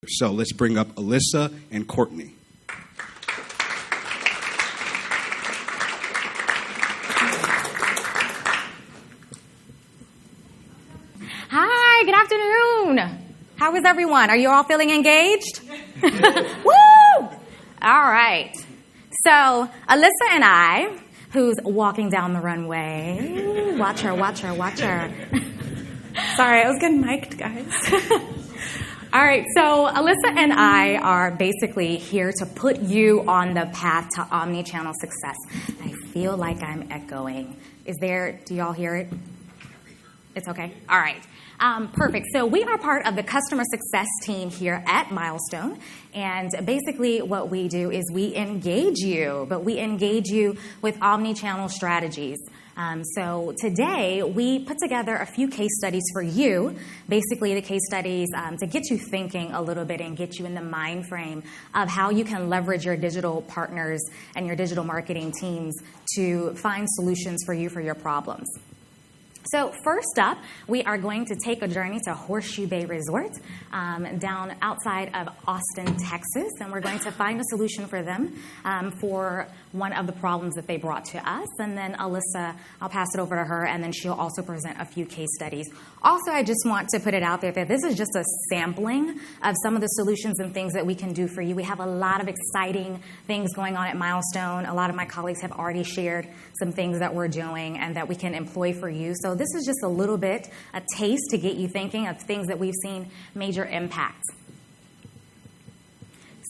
So let's bring up Alyssa and Courtney. Hi, good afternoon. How is everyone? Are you all feeling engaged? Woo! All right. So Alyssa and I, who's walking down the runway, watch her. Sorry, I was getting mic'd, guys. All right, so Alyssa and I are basically here to put you on the path to omnichannel success. I feel like I'm echoing. Do y'all hear it? It's okay? All right. Perfect. So we are part of the customer success team here at Milestone. And basically what we do is we engage you, but we engage you with omni-channel strategies. So today we put together a few case studies for you, basically the case studies to get you thinking a little bit and get you in the mind frame of how you can leverage your digital partners and your digital marketing teams to find solutions for you for your problems. So first up, we are going to take a journey to Horseshoe Bay Resort down outside of Austin, Texas, and we're going to find a solution for them for one of the problems that they brought to us. And then Alyssa, I'll pass it over to her, and then she'll also present a few case studies. Also, I just want to put it out there that this is just a sampling of some of the solutions and things that we can do for you. We have a lot of exciting things going on at Milestone. A lot of my colleagues have already shared some things that we're doing and that we can employ for you. So this is just a little bit, a taste to get you thinking of things that we've seen major impact.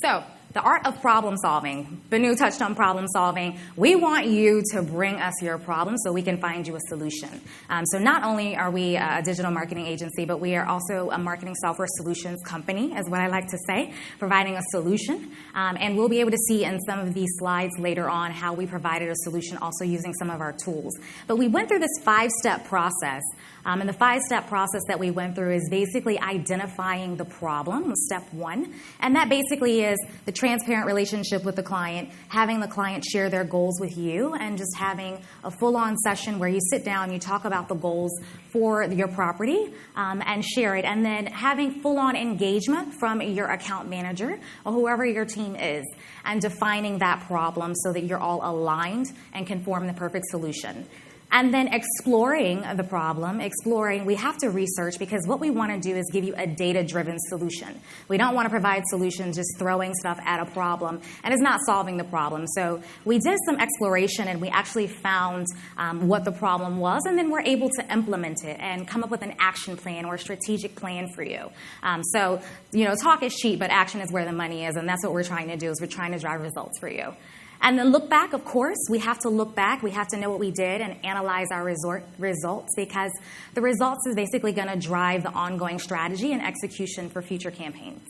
So, the art of problem solving. Banu touched on problem solving. We want you to bring us your problem so we can find you a solution. So not only are we a digital marketing agency, but we are also a marketing software solutions company, is what I like to say, providing a solution. And we'll be able to see in some of these slides later on how we provided a solution also using some of our tools. But we went through this 5-step process. And the 5-step process that we went through is basically identifying the problem, step 1. And that basically is the transparent relationship with the client, having the client share their goals with you, and just having a full-on session where you sit down, you talk about the goals for your property and share it, and then having full-on engagement from your account manager or whoever your team is, and defining that problem so that you're all aligned and can form the perfect solution. And then exploring the problem, we have to research, because what we want to do is give you a data-driven solution. We don't want to provide solutions just throwing stuff at a problem, and it's not solving the problem. So we did some exploration, and we actually found what the problem was, and then we're able to implement it and come up with an action plan or a strategic plan for you. So, talk is cheap, but action is where the money is, and that's what we're trying to do, is we're trying to drive results for you. And then look back, of course. We have to look back. We have to know what we did and analyze our results, because the results is basically going to drive the ongoing strategy and execution for future campaigns.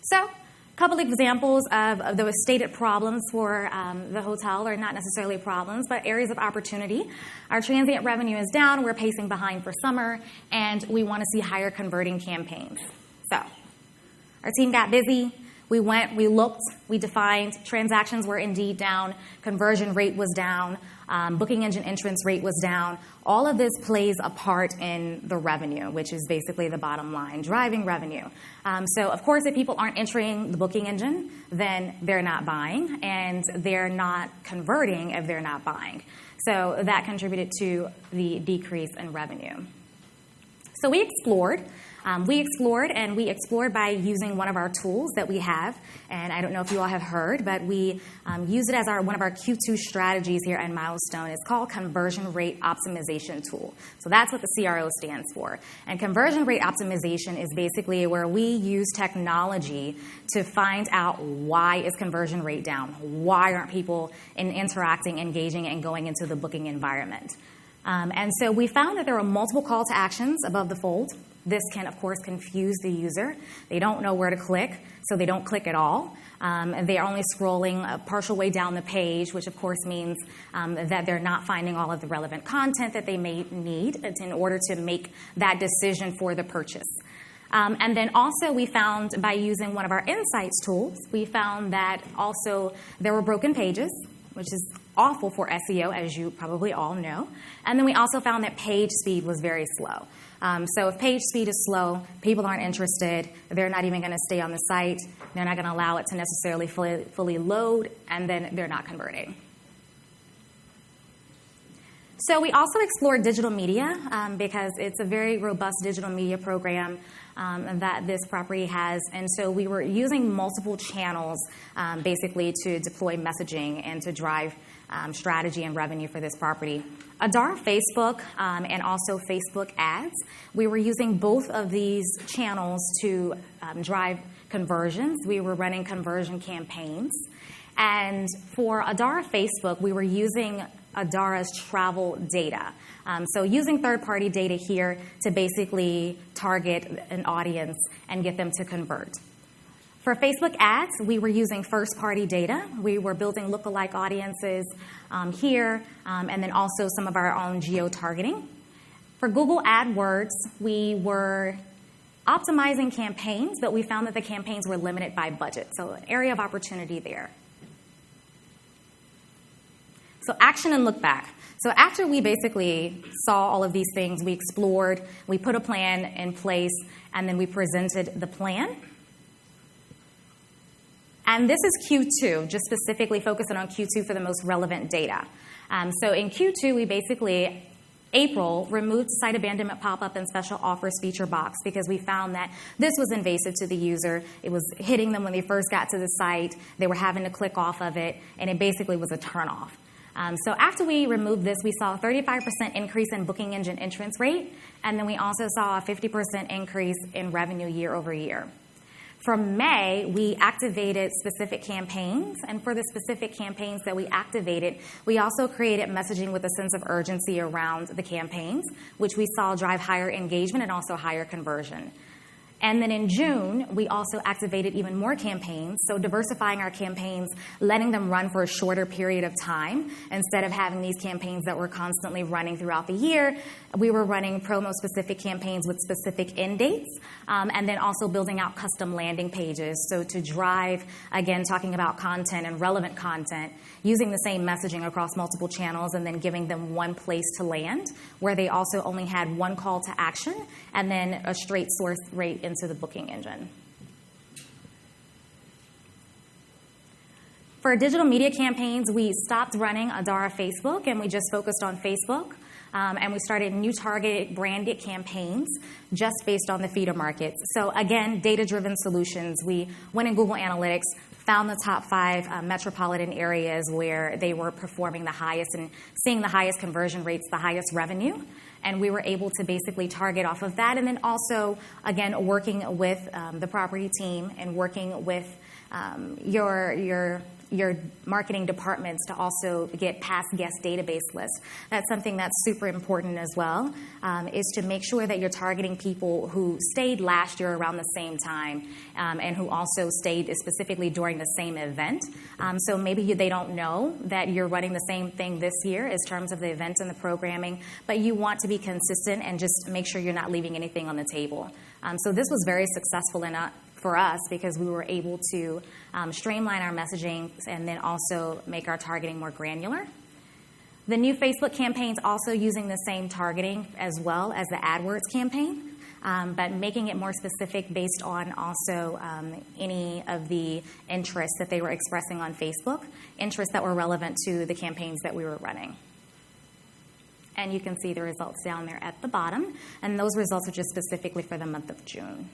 So, a couple examples of those stated problems for the hotel, or not necessarily problems, but areas of opportunity. Our transient revenue is down. We're pacing behind for summer, and we want to see higher converting campaigns. So, our team got busy. We went, we looked, we defined, transactions were indeed down, conversion rate was down, booking engine entrance rate was down. All of this plays a part in the revenue, which is basically the bottom line, driving revenue. So, of course, if people aren't entering the booking engine, then they're not buying, and they're not converting if they're not buying. So that contributed to the decrease in revenue. So we explored by using one of our tools that we have, and I don't know if you all have heard, but we use it as one of our Q2 strategies here at Milestone. It's called Conversion Rate Optimization Tool. So that's what the CRO stands for. And conversion rate optimization is basically where we use technology to find out why is conversion rate down, why aren't people interacting, engaging, and going into the booking environment. And so we found that there are multiple call to actions above the fold. This can, of course, confuse the user. They don't know where to click, so they don't click at all. They are only scrolling a partial way down the page, which, of course, means that they're not finding all of the relevant content that they may need in order to make that decision for the purchase. And then also we found, by using one of our insights tools, we found that also there were broken pages, which is awful for SEO, as you probably all know. And then we also found that page speed was very slow. So if page speed is slow, people aren't interested, they're not even going to stay on the site, they're not going to allow it to necessarily fully load, and then they're not converting. So we also explored digital media because it's a very robust digital media program that this property has. And so we were using multiple channels basically to deploy messaging and to drive strategy and revenue for this property. Adara Facebook and also Facebook ads. We were using both of these channels to drive conversions. We were running conversion campaigns. And for Adara Facebook, we were using Adara's travel data. So using third-party data here to basically target an audience and get them to convert. For Facebook ads, we were using first-party data. We were building lookalike audiences here, and then also some of our own geo-targeting. For Google AdWords, we were optimizing campaigns, but we found that the campaigns were limited by budget, so an area of opportunity there. So action and look back. So after we basically saw all of these things, we explored, we put a plan in place, and then we presented the plan. And this is Q2, just specifically focusing on Q2 for the most relevant data. So in Q2, we basically, April, removed site abandonment pop-up and special offers feature box because we found that this was invasive to the user. It was hitting them when they first got to the site. They were having to click off of it, and it basically was a turnoff. So after we removed this, we saw a 35% increase in booking engine entrance rate, and then we also saw a 50% increase in revenue year over year. From May, we activated specific campaigns, and for the specific campaigns that we activated, we also created messaging with a sense of urgency around the campaigns, which we saw drive higher engagement and also higher conversion. And then in June, we also activated even more campaigns, so diversifying our campaigns, letting them run for a shorter period of time. Instead of having these campaigns that were constantly running throughout the year, we were running promo-specific campaigns with specific end dates, and then also building out custom landing pages. So to drive, again, talking about content and relevant content, using the same messaging across multiple channels and then giving them one place to land, where they also only had one call to action and then a straight source rate into the booking engine. For digital media campaigns, we stopped running Adara Facebook and we just focused on Facebook. And we started new targeted branded campaigns just based on the feeder markets. So again, data-driven solutions. We went in Google Analytics, found the top 5 metropolitan areas where they were performing the highest and seeing the highest conversion rates, the highest revenue. And we were able to basically target off of that. And then also, again, working with the property team and working with your marketing departments to also get past guest database lists. That's something that's super important as well, is to make sure that you're targeting people who stayed last year around the same time and who also stayed specifically during the same event. So maybe they don't know that you're running the same thing this year in terms of the events and the programming, but you want to be consistent and just make sure you're not leaving anything on the table. So this was very successful for us because we were able to streamline our messaging and then also make our targeting more granular. The new Facebook campaign's also using the same targeting as well as the AdWords campaign, but making it more specific based on also any of the interests that they were expressing on Facebook, interests that were relevant to the campaigns that we were running. And you can see the results down there at the bottom, and those results are just specifically for the month of June.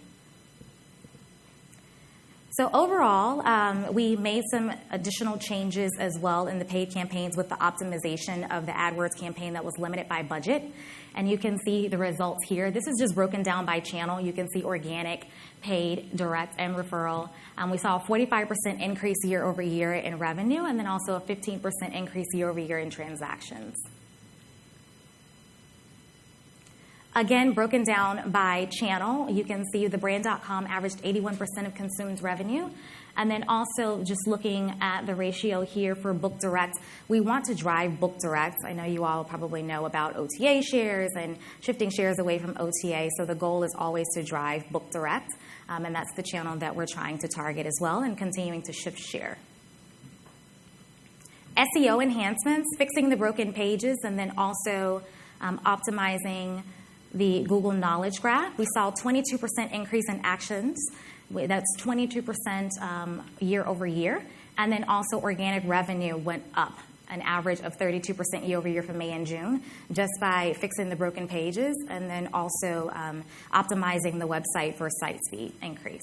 So overall, we made some additional changes as well in the paid campaigns with the optimization of the AdWords campaign that was limited by budget. And you can see the results here. This is just broken down by channel. You can see organic, paid, direct, and referral. We saw a 45% increase year over year in revenue, and then also a 15% increase year over year in transactions. Again, broken down by channel, you can see the brand.com averaged 81% of consumed revenue. And then also just looking at the ratio here for book direct, we want to drive book direct. I know you all probably know about OTA shares and shifting shares away from OTA. So the goal is always to drive book direct. And that's the channel that we're trying to target as well and continuing to shift share. SEO enhancements, fixing the broken pages, and then also optimizing the Google Knowledge Graph, we saw a 22% increase in actions. That's 22% year over year. And then also organic revenue went up an average of 32% year over year for May and June, just by fixing the broken pages and then also optimizing the website for site speed increase.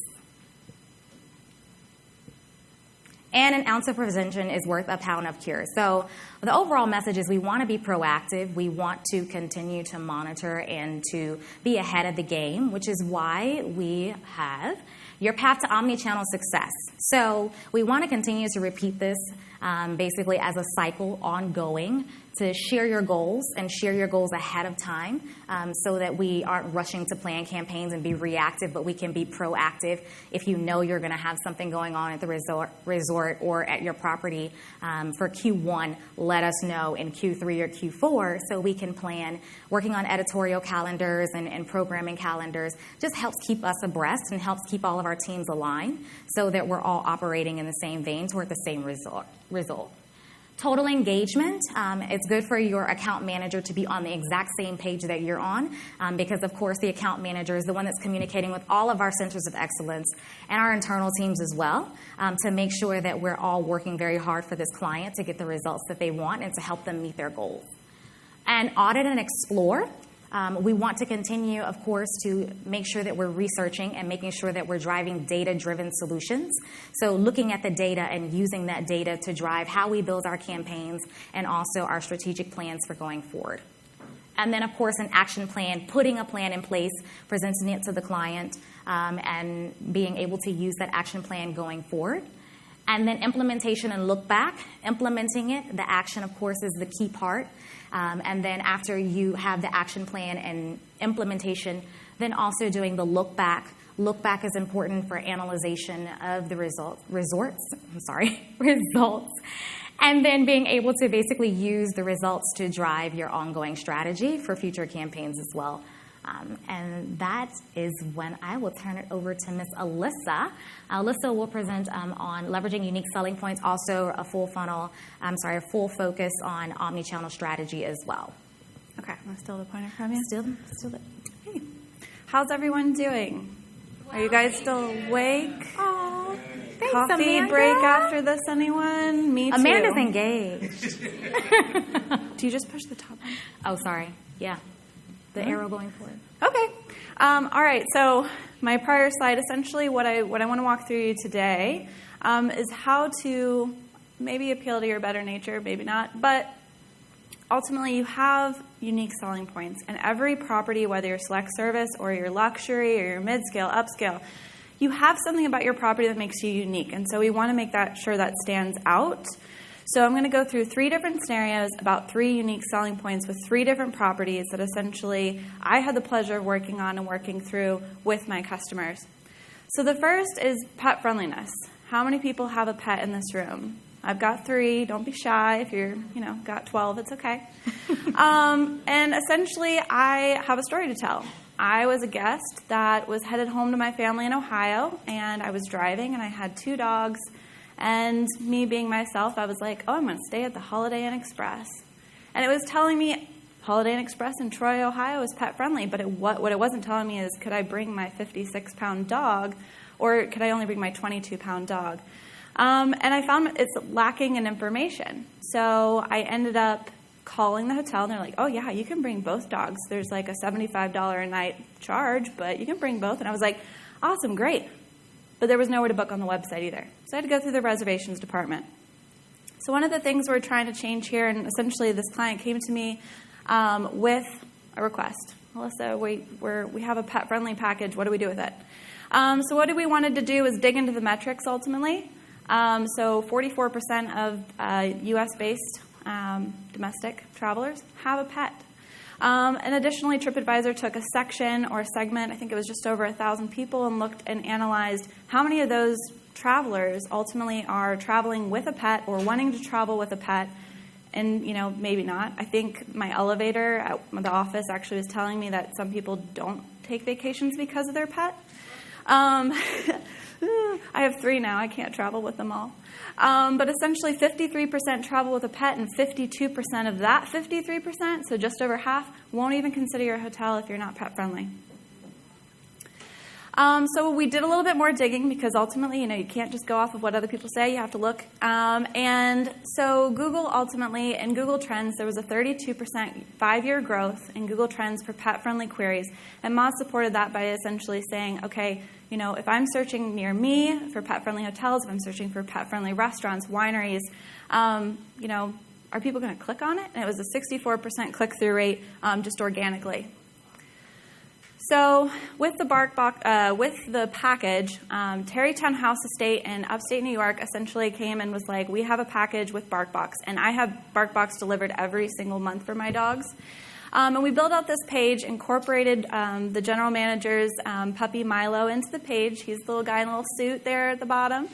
And an ounce of prevention is worth a pound of cure. So the overall message is we want to be proactive. We want to continue to monitor and to be ahead of the game, which is why we have your path to omnichannel success. So we want to continue to repeat this basically as a cycle ongoing, to share your goals and share your goals ahead of time so that we aren't rushing to plan campaigns and be reactive, but we can be proactive. If you know you're going to have something going on at the resort or at your property for Q1, let us know in Q3 or Q4 so we can plan. Working on editorial calendars and programming calendars just helps keep us abreast and helps keep all of our teams aligned so that we're all operating in the same vein toward the same result. Total engagement, it's good for your account manager to be on the exact same page that you're on because, of course, the account manager is the one that's communicating with all of our centers of excellence and our internal teams as well to make sure that we're all working very hard for this client to get the results that they want and to help them meet their goals. And audit and explore. We want to continue, of course, to make sure that we're researching and making sure that we're driving data-driven solutions. So looking at the data and using that data to drive how we build our campaigns and also our strategic plans for going forward. And then, of course, an action plan, putting a plan in place, presenting it to the client, and being able to use that action plan going forward. And then implementation and look back. Implementing it, the action, of course, is the key part. And then after you have the action plan and implementation, then also doing the look back. Look back is important for analyzation of the results. And then being able to basically use the results to drive your ongoing strategy for future campaigns as well. And that is when I will turn it over to Miss Alyssa. Alyssa will present on leveraging unique selling points, also a full focus on omnichannel strategy as well. Okay, I'm still the pointer from you. Still. Hey, how's everyone doing? Are you guys still awake? Oh, thanks, Coffee Amanda. break after this, anyone? Me too. Amanda's engaged. Do you just push the top one? Oh, sorry. Yeah. The arrow going forward. Okay. All right. So my prior slide, essentially what I want to walk through you today is how to maybe appeal to your better nature, maybe not, but ultimately you have unique selling points. And every property, whether you're select service or your luxury or your mid-scale, upscale, you have something about your property that makes you unique. And so we want to make sure that stands out. So I'm going to go through 3 different scenarios about 3 unique selling points with 3 different properties that essentially I had the pleasure of working on and working through with my customers. So the first is pet friendliness. How many people have a pet in this room? I've got 3. Don't be shy. If you're, got 12, it's okay. And essentially, I have a story to tell. I was a guest that was headed home to my family in Ohio, and I was driving, and I had 2 dogs. And me being myself, I was like, I'm going to stay at the Holiday Inn Express. And it was telling me Holiday Inn Express in Troy, Ohio is pet friendly. But what it wasn't telling me is, could I bring my 56-pound dog, or could I only bring my 22-pound dog? And I found it's lacking in information. So I ended up calling the hotel, and they're like, oh, yeah, you can bring both dogs. There's like a $75 a night charge, but you can bring both. And I was like, awesome, great. But there was nowhere to book on the website either. So I had to go through the reservations department. So one of the things we're trying to change here, and essentially this client came to me with a request. Alyssa, we have a pet-friendly package. What do we do with it? So what we wanted to do is dig into the metrics ultimately. So 44% of U.S.-based domestic travelers have a pet. And additionally, TripAdvisor took a section or a segment, I think it was just over 1,000 people, and looked and analyzed how many of those travelers ultimately are traveling with a pet or wanting to travel with a pet, and, maybe not. I think my elevator at the office actually was telling me that some people don't take vacations because of their pet. I have 3 now. I can't travel with them all. But essentially 53% travel with a pet, and 52% of that 53%, so just over half, won't even consider your hotel if you're not pet friendly. So we did a little bit more digging because ultimately, you can't just go off of what other people say. You have to look. And so Google ultimately, in Google Trends, there was a 32% 5-year growth in Google Trends for pet-friendly queries. And Moz supported that by essentially saying, okay, if I'm searching near me for pet-friendly hotels, if I'm searching for pet-friendly restaurants, wineries, are people going to click on it? And it was a 64% click-through rate just organically. So with the package, Tarrytown House Estate in upstate New York essentially came and was like, we have a package with BarkBox. And I have BarkBox delivered every single month for my dogs. And we built out this page, incorporated the general manager's puppy Milo into the page. He's the little guy in a little suit there at the bottom.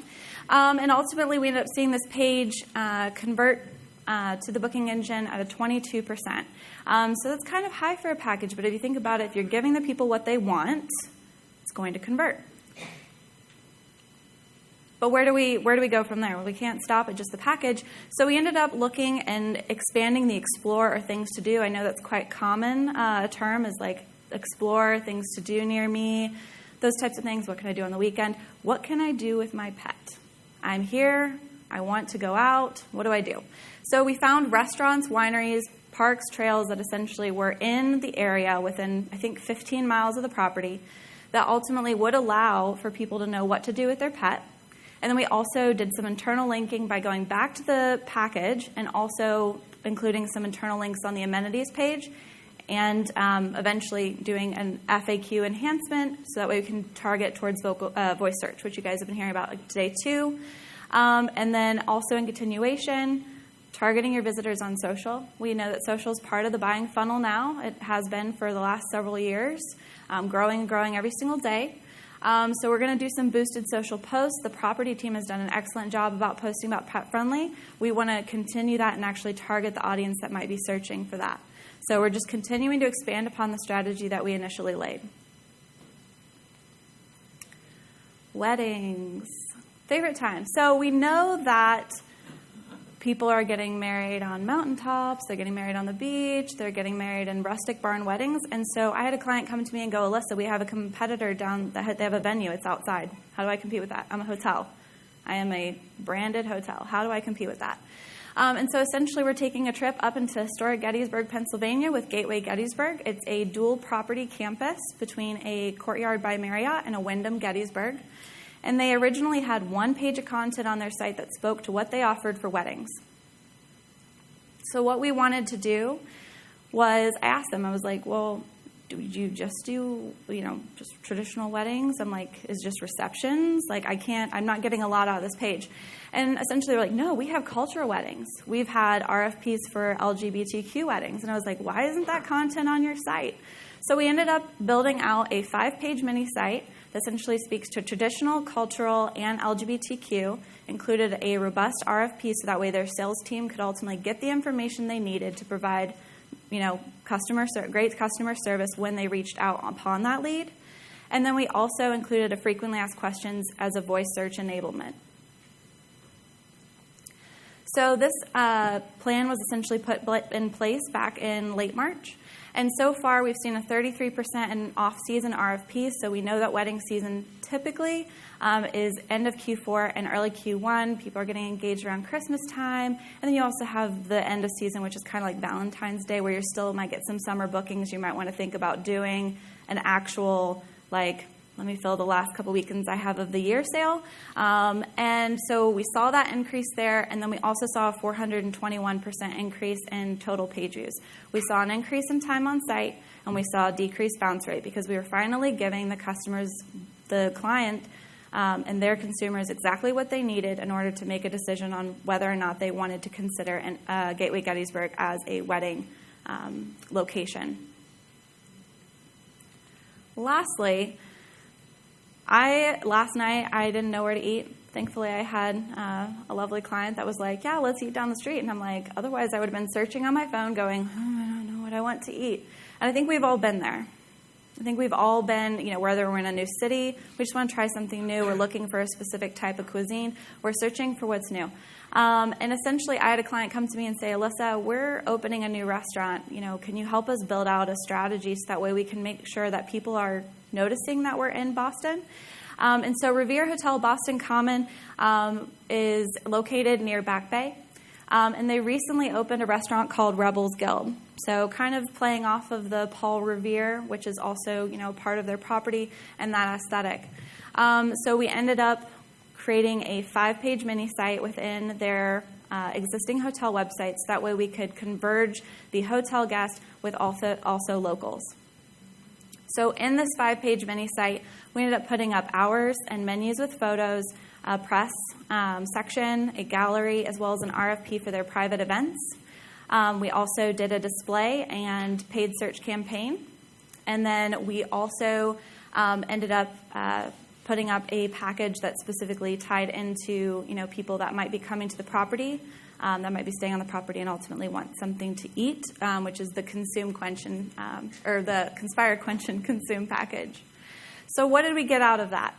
And ultimately, we ended up seeing this page convert to the booking engine at a 22%. So that's kind of high for a package, but if you think about it, if you're giving the people what they want, it's going to convert. But where do we go from there? Well, we can't stop at just the package. So we ended up looking and expanding the explore or things to do. I know that's quite common. A term is like explore, things to do near me, those types of things. What can I do on the weekend? What can I do with my pet? I'm here. I want to go out. What do I do? So we found restaurants, wineries, parks, trails that essentially were in the area within, I think, 15 miles of the property that ultimately would allow for people to know what to do with their pet. And then we also did some internal linking by going back to the package and also including some internal links on the amenities page and eventually doing an FAQ enhancement so that way we can target towards voice search, which you guys have been hearing about today too. And then also in continuation, targeting your visitors on social. We know that social is part of the buying funnel now. It has been for the last several years, growing and growing every single day. So we're going to do some boosted social posts. The property team has done an excellent job about posting about pet friendly. We want to continue that and actually target the audience that might be searching for that. So we're just continuing to expand upon the strategy that we initially laid. Weddings. Favorite time. So we know that people are getting married on mountaintops, they're getting married on the beach, they're getting married in rustic barn weddings. And so I had a client come to me and go, Alyssa, we have a competitor down, they have a venue, it's outside. How do I compete with that? I'm a hotel. I am a branded hotel. How do I compete with that? And so essentially we're taking a trip up into historic Gettysburg, Pennsylvania with Gateway Gettysburg. It's a dual property campus between a Courtyard by Marriott and a Wyndham Gettysburg. And they originally had one page of content on their site that spoke to what they offered for weddings. So what we wanted to do was, I asked them, I was like, well, do you just do, just traditional weddings? I'm like, is just receptions? Like, I'm not getting a lot out of this page. And essentially they're like, no, we have cultural weddings. We've had RFPs for LGBTQ weddings. And I was like, why isn't that content on your site? So we ended up building out a 5-page mini site that essentially speaks to traditional, cultural, and LGBTQ, included a robust RFP so that way their sales team could ultimately get the information they needed to provide, great customer service when they reached out upon that lead. And then we also included a frequently asked questions as a voice search enablement. So this plan was essentially put in place back in late March. And so far, we've seen a 33% in off-season RFPs, so we know that wedding season typically is end of Q4 and early Q1. People are getting engaged around Christmas time. And then you also have the end of season, which is kind of like Valentine's Day, where you still might get some summer bookings. You might want to think about doing an actual, let me fill the last couple weekends I have of the year sale. And so we saw that increase there, and then we also saw a 421% increase in total page views. We saw an increase in time on site, and we saw a decreased bounce rate because we were finally giving the customers, the client, and their consumers exactly what they needed in order to make a decision on whether or not they wanted to consider Gateway Gettysburg as a wedding location. Lastly, last night, I didn't know where to eat. Thankfully, I had a lovely client that was like, yeah, let's eat down the street. And I'm like, otherwise I would have been searching on my phone going, I don't know what I want to eat. And I think we've all been there. I think we've all been, whether we're in a new city, we just want to try something new, we're looking for a specific type of cuisine, we're searching for what's new. And essentially, I had a client come to me and say, Alyssa, we're opening a new restaurant. Can you help us build out a strategy so that way we can make sure that people are noticing that we're in Boston? And so Revere Hotel Boston Common is located near Back Bay. And they recently opened a restaurant called Rebels Guild. So kind of playing off of the Paul Revere, which is also, part of their property and that aesthetic. So we ended up creating a 5-page mini site within their existing hotel websites. That way we could converge the hotel guest with also locals. So in this 5-page mini site, we ended up putting up hours and menus with photos, a press section, a gallery, as well as an RFP for their private events. We also did a display and paid search campaign. And then we also ended up putting up a package that specifically tied into, people that might be coming to the property, that might be staying on the property and ultimately want something to eat, which is the Consume, Quench, or the Conspire, Quench, and Consume package. So what did we get out of that?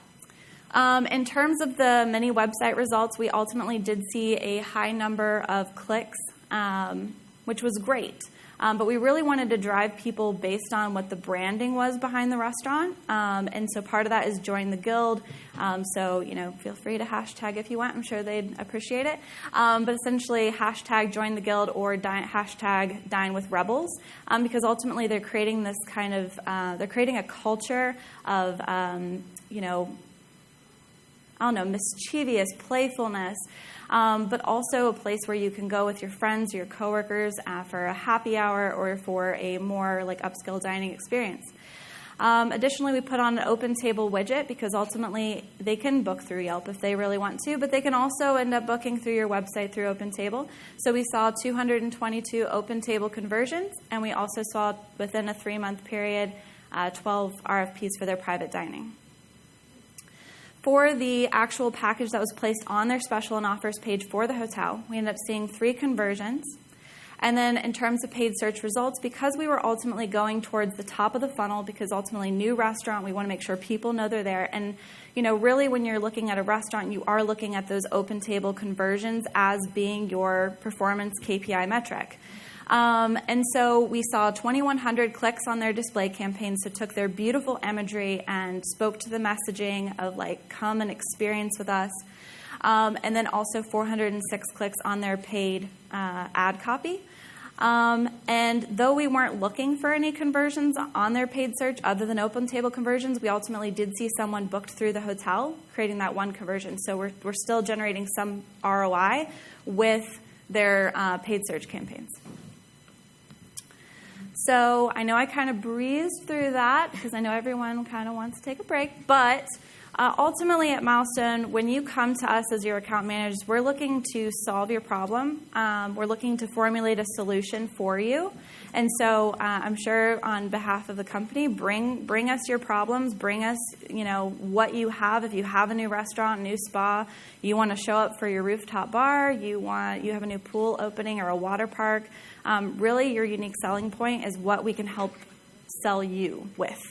In terms of the mini website results, we ultimately did see a high number of clicks, which was great. But we really wanted to drive people based on what the branding was behind the restaurant. And so part of that is join the guild. So, feel free to hashtag if you want. I'm sure they'd appreciate it. But essentially, hashtag join the guild or hashtag dine with rebels. Because ultimately they're creating this kind of, they're creating a culture of, mischievous playfulness. But also a place where you can go with your friends or your coworkers for a happy hour or for a more upscale dining experience. Additionally, we put on an open table widget because ultimately they can book through Yelp if they really want to, but they can also end up booking through your website through Open Table. So we saw 222 open table conversions, and we also saw within a 3-month period 12 RFPs for their private dining. For the actual package that was placed on their special and offers page for the hotel, we ended up seeing 3 conversions. And then in terms of paid search results, because we were ultimately going towards the top of the funnel, because ultimately new restaurant, we want to make sure people know they're there. And, really when you're looking at a restaurant, you are looking at those open table conversions as being your performance KPI metric. And so we saw 2,100 clicks on their display campaign, so took their beautiful imagery and spoke to the messaging of come and experience with us. And then also 406 clicks on their paid ad copy. And though we weren't looking for any conversions on their paid search other than open table conversions, we ultimately did see someone booked through the hotel, creating that one conversion. So we're still generating some ROI with their paid search campaigns. So I know I kind of breezed through that because I know everyone kind of wants to take a break. But ultimately at Milestone, when you come to us as your account managers, we're looking to solve your problem. We're looking to formulate a solution for you. And so I'm sure on behalf of the company, bring us your problems. Bring us, what you have. If you have a new restaurant, new spa, you want to show up for your rooftop bar, you have a new pool opening or a water park. Really, your unique selling point is what we can help sell you with.